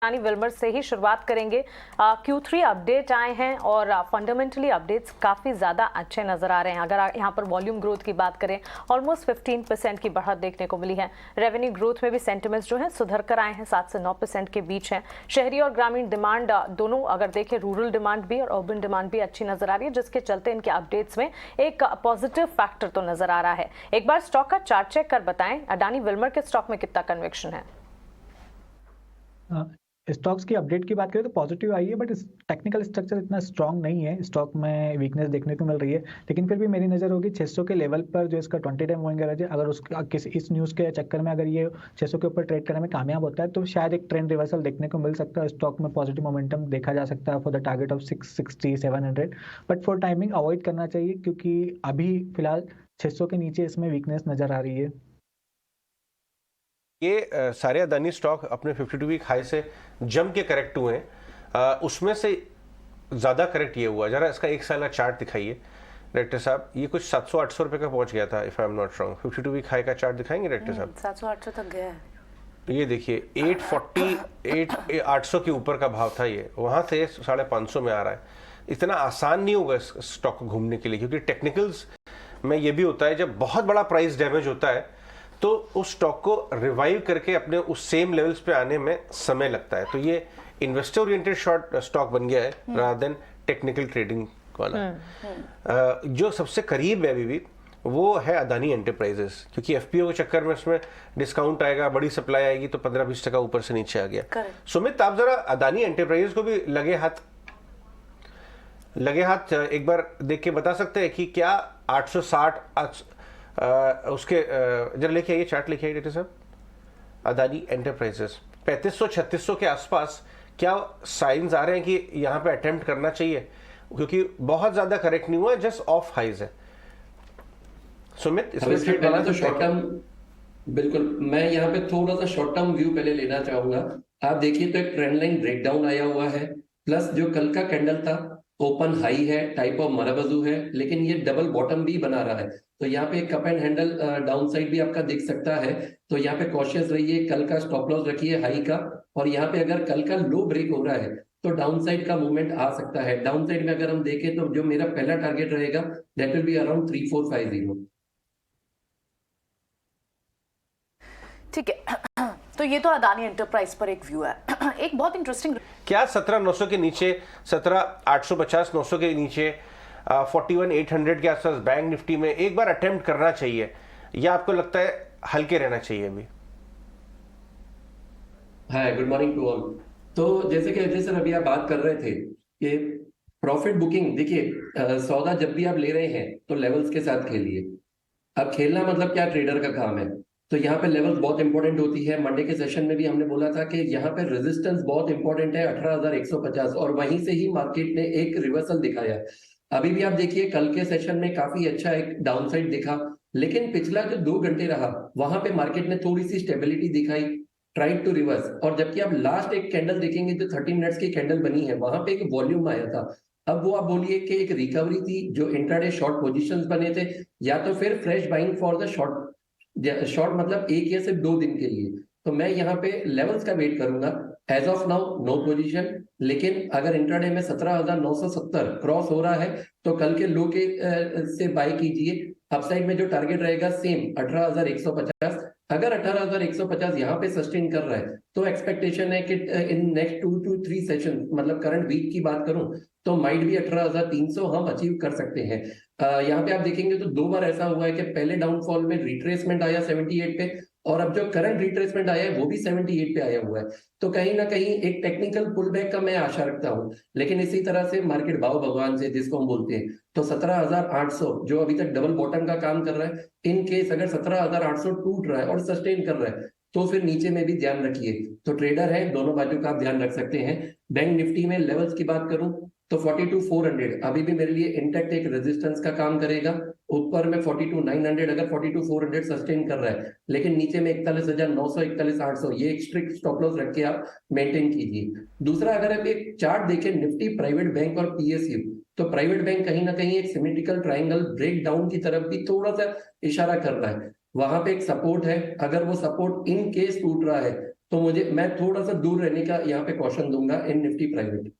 Adani Wilmer से ही शुरुआत करेंगे। Q3 अपडेट आए हैं और फंडामेंटली अपडेट्स काफ़ी ज़्यादा अच्छे नज़र आ रहे हैं। अगर यहाँ पर वॉल्यूम ग्रोथ की बात करें, ऑलमोस्ट 15% की बढ़त देखने को मिली है। रेवेन्यू ग्रोथ में भी सेंटिमेंट्स जो है सुधर कर आए हैं, 7 से 9% के बीच है। शहरी और ग्रामीण डिमांड दोनों अगर देखें, रूरल डिमांड भी और अर्बन डिमांड भी अच्छी नज़र आ रही है, जिसके चलते इनके अपडेट्स में एक पॉजिटिव फैक्टर तो नज़र आ रहा है। एक बार स्टॉक का चार्ट चेक कर बताएं, अडानी विल्मर के स्टॉक में कितना कन्विक्शन है? स्टॉक्स की अपडेट की बात करें तो पॉजिटिव आई है, बट टेक्निकल स्ट्रक्चर इतना स्ट्रांग नहीं है। स्टॉक में वीकनेस देखने को मिल रही है, लेकिन फिर भी मेरी नज़र होगी 600 के लेवल पर, जो इसका 20 टाइम मूविंग एवरेज है। अगर उसका इस न्यूज़ के चक्कर में अगर ये 600 के ऊपर ट्रेड करने में कामयाब होता है तो शायद एक ट्रेंड रिवर्सल देखने को मिल सकता है। स्टॉक में पॉजिटिव मोमेंटम देखा जा सकता है for the target of 660 700, but for timing avoid करना चाहिए, क्योंकि अभी फिलहाल 600 के नीचे इसमें वीकनेस नजर आ रही है। ये सारे अदानी स्टॉक अपने 52 वीक हाई से जम के करेक्ट हुए हैं। उसमें से ज़्यादा करेक्ट ये हुआ, जरा इसका एक साल का चार्ट दिखाइए डायरेक्टर साहब। ये कुछ 700-800 रुपए का पहुंच गया था, if I am not wrong. 52 week high का चार्ट दिखाएंगे डायरेक्टर साहब? 700-800 तक गया है। ये देखिए 840 के ऊपर का भाव था, ये वहां से 550 में आ रहा है। इतना आसान नहीं होगा इस स्टॉक को घूमने के लिए, क्योंकि टेक्निकल्स में ये भी होता है, जब बहुत बड़ा प्राइस डैमेज होता है तो उस स्टॉक को रिवाइव करके अपने उस सेम लेवल्स पे आने में समय लगता है। तो ये इन्वेस्टर ओरिएंटेड शॉर्ट स्टॉक बन गया है रादर देन टेक्निकल ट्रेडिंग वाला। जो सबसे करीब है अभी भी वो है अदानी एंटरप्राइजेस, क्योंकि एफपीओ के चक्कर में उसमें डिस्काउंट आएगा, बड़ी सप्लाई आएगी तो 15-20% ऊपर से नीचे आ गया। सुमित, आप जरा अदानी एंटरप्राइजेस को भी लगे हाथ एक बार देख के बता सकते हैं कि क्या 860 उसके जरा लेके आइए, चार्ट लेके आइए डाक्टर साहब। अदानी एंटरप्राइजेस 3500-3600 के आसपास क्या साइंस आ रहे हैं कि यहाँ पे अटेम्प्ट करना चाहिए, क्योंकि बहुत ज्यादा करेक्ट नहीं हुआ, जस्ट ऑफ हाइज है। सुमित, इसमें पहले तो शॉर्ट टर्म, बिल्कुल मैं यहाँ पे थोड़ा सा शॉर्ट टर्म व्यू पहले लेना चाहूंगा। आप देखिए तो एक ट्रेंड लाइन ब्रेकडाउन आया हुआ है, प्लस जो कल का कैंडल था ओपन हाई है, टाइप ऑफ मराबाजू है, लेकिन ये डबल बॉटम भी बना रहा है। तो यहाँ पे cup and handle down side भी आपका दिख सकता है। तो यहाँ पे कॉशियस रहिए, कल का स्टॉप लॉस रखिए हाई का, और यहाँ पे अगर कल का लो ब्रेक हो रहा है तो डाउन साइड का मूवमेंट आ सकता है। डाउन साइड में अगर हम देखें तो जो मेरा पहला टारगेट रहेगा दैट विल बी अराउंड 3450। ठीक है, तो ये तो अदानी एंटरप्राइज पर एक व्यू है। एक बहुत इंटरेस्टिंग, क्या 17,900 के नीचे, 17,850-900 के नीचे, 41,800 के आसपास बैंक निफ्टी में एक बार अटेम्प्ट करना चाहिए, या आपको लगता है हल्के रहना चाहिए अभी? हाय, गुड मॉर्निंग टू ऑल। तो जैसे कि अजय सर अभी आप बात कर रहे थे कि प्रॉफिट बुकिंग, देखिए सौदा जब भी आप ले रहे हैं तो लेवल्स के साथ खेलिए। अब खेलना मतलब क्या, ट्रेडर का काम है। तो यहाँ पे लेवल्स बहुत इंपॉर्टेंट होती है। मंडे के सेशन में भी हमने बोला था कि यहाँ पे रेजिस्टेंस बहुत इंपॉर्टेंट है 18,150, और वहीं से ही मार्केट ने एक रिवर्सल दिखाया। अभी भी आप देखिए कल के सेशन में काफी अच्छा एक डाउनसाइड दिखा, लेकिन पिछला जो 2 घंटे रहा वहां पे मार्केट ने थोड़ी सी स्टेबिलिटी दिखाई, ट्राइड टू रिवर्स। और जबकि आप लास्ट एक कैंडल देखेंगे जो 30 मिनट्स की कैंडल बनी है, वहां पे एक वॉल्यूम आया था। अब वो आप बोलिए कि एक रिकवरी थी, जो इंट्राडे शॉर्ट पोजीशंस बने थे, या तो फिर fresh buying for the short मतलब 1 या सिर्फ 2 दिन के लिए। तो मैं यहाँ पे लेवल्स का वेट करूंगा। As of now no position, लेकिन अगर इंट्राडे में 17,970 क्रॉस हो रहा है तो कल के लो के से बाय कीजिए। अपसाइड में जो टारगेट रहेगा सेम 18,150। अगर 18,150 यहाँ पे सस्टेन कर रहा है तो एक्सपेक्टेशन है कि इन नेक्स्ट 2 to 3 सेशन, मतलब करंट वीक की बात करूं तो माइट भी 18,300 हम अचीव कर सकते हैं। यहाँ पे आप देखेंगे तो 2 बार ऐसा हुआ है कि पहले डाउनफॉल में रिट्रेसमेंट आया 78 पे, और अब जो करंट रिट्रेसमेंट आया है वो भी 78 पे आया हुआ है। तो कहीं ना कहीं एक टेक्निकल पुल बैक का मैं आशा रखता हूं। लेकिन इसी तरह से मार्केट भाव भगवान से जिसको हम बोलते हैं, तो 17,800 जो अभी तक डबल बॉटम का काम कर रहा है, इन केस अगर 17,800 टूट रहा है और सस्टेन कर रहा है तो फिर नीचे में भी ध्यान रखिए। तो ट्रेडर है, दोनों बाजू का आप ध्यान रख सकते हैं। बैंक निफ्टी में लेवल्स की बात करूं तो 42,400 अभी भी मेरे लिए इंटैक्ट एक रेजिस्टेंस का काम करेगा। ऊपर में 42,900, अगर 42,400 सस्टेन कर रहा है, लेकिन नीचे में 41,900, 41,800 ये एक स्ट्रिक्ट स्टॉप लॉस रख के आप मेंटेन कीजिए। दूसरा, अगर आप एक चार्ट देखें निफ्टी प्राइवेट बैंक और पीएसयू, तो प्राइवेट बैंक कहीं ना कहीं एक सिमेट्रिकल ट्रायंगल ब्रेक डाउन की तरफ भी थोड़ा सा इशारा कर रहा है। वहां पे एक सपोर्ट है, अगर वो सपोर्ट इन केस टूट रहा है तो मैं थोड़ा सा दूर रहने का यहाँ पे कॉशन दूंगा इन निफ्टी प्राइवेट।